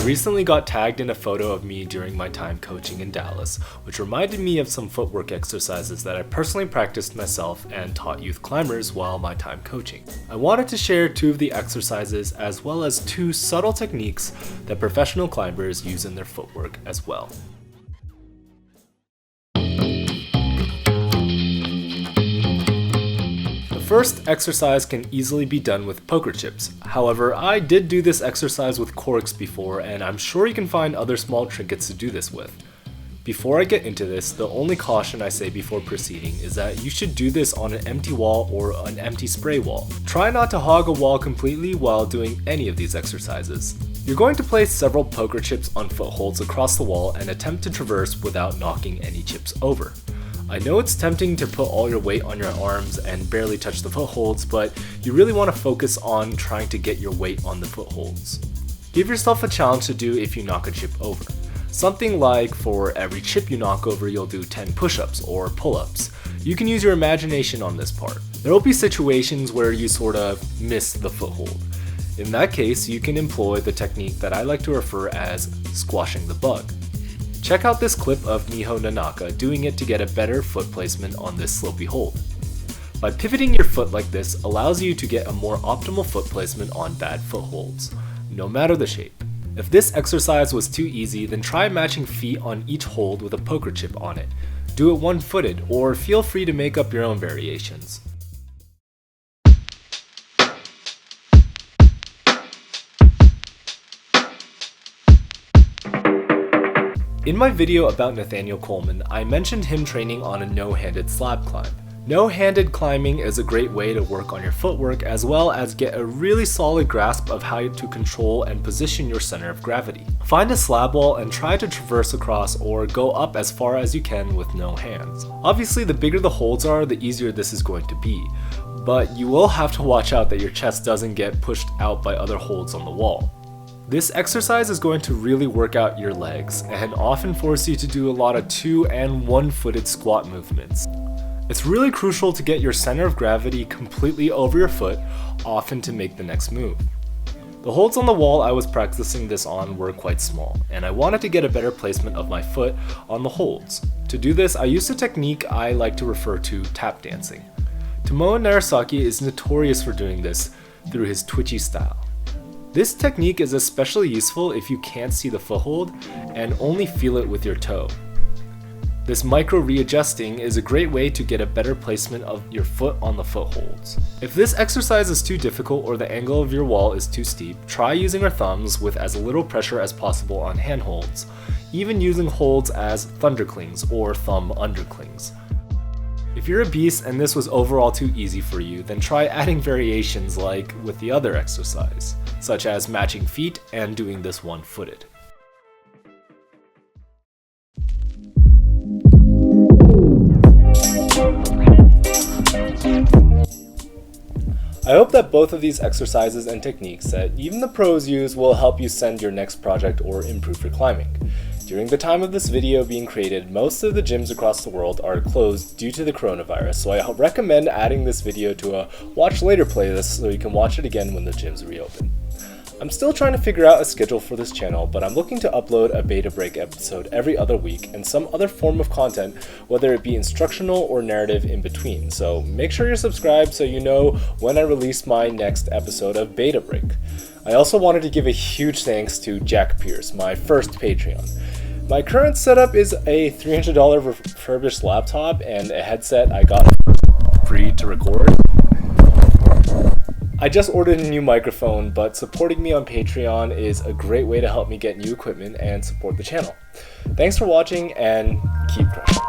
recently got tagged in a photo of me during my time coaching in Dallas, which reminded me of some footwork exercises that I personally practiced myself and taught youth climbers while my time coaching. I wanted to share 2 of the exercises as well as 2 subtle techniques that professional climbers use in their footwork as well. The first exercise can easily be done with poker chips. However, I did do this exercise with corks before, and I'm sure you can find other small trinkets to do this with. Before I get into this, the only caution I say before proceeding is that you should do this on an empty wall or an empty spray wall. Try not to hog a wall completely while doing any of these exercises. You're going to place several poker chips on footholds across the wall and attempt to traverse without knocking any chips over. I know it's tempting to put all your weight on your arms and barely touch the footholds, but you really want to focus on trying to get your weight on the footholds. Give yourself a challenge to do if you knock a chip over. Something like for every chip you knock over, you'll do 10 push-ups or pull-ups. You can use your imagination on this part. There will be situations where you sort of miss the foothold. In that case, you can employ the technique that I like to refer as squashing the bug. Check out this clip of Miho Nonaka doing it to get a better foot placement on this slopey hold. By pivoting your foot like this allows you to get a more optimal foot placement on bad footholds, no matter the shape. If this exercise was too easy, then try matching feet on each hold with a poker chip on it. Do it one-footed, or feel free to make up your own variations. In my video about Nathaniel Coleman, I mentioned him training on a no-handed slab climb. No-handed climbing is a great way to work on your footwork as well as get a really solid grasp of how to control and position your center of gravity. Find a slab wall and try to traverse across or go up as far as you can with no hands. Obviously, the bigger the holds are, the easier this is going to be, but you will have to watch out that your chest doesn't get pushed out by other holds on the wall. This exercise is going to really work out your legs and often force you to do a lot of 2- and 1-footed squat movements. It's really crucial to get your center of gravity completely over your foot, often to make the next move. The holds on the wall I was practicing this on were quite small, and I wanted to get a better placement of my foot on the holds. To do this, I used a technique I like to refer to tap dancing. Tomoa Narasaki is notorious for doing this through his twitchy style. This technique is especially useful if you can't see the foothold and only feel it with your toe. This micro readjusting is a great way to get a better placement of your foot on the footholds. If this exercise is too difficult or the angle of your wall is too steep, try using our thumbs with as little pressure as possible on handholds, even using holds as thunderclings or thumb underclings. If you're a beast and this was overall too easy for you, then try adding variations like with the other exercise, such as matching feet and doing this one-footed. I hope that both of these exercises and techniques that even the pros use will help you send your next project or improve your climbing. During the time of this video being created, most of the gyms across the world are closed due to the coronavirus, so I recommend adding this video to a watch later playlist so you can watch it again when the gyms reopen. I'm still trying to figure out a schedule for this channel, but I'm looking to upload a beta break episode every other week and some other form of content, whether it be instructional or narrative in between, so make sure you're subscribed so you know when I release my next episode of Beta Break. I also wanted to give a huge thanks to Jack Pierce, my first Patreon. My current setup is a $300 refurbished laptop and a headset I got free to record. I just ordered a new microphone, but supporting me on Patreon is a great way to help me get new equipment and support the channel. Thanks for watching and keep crushing.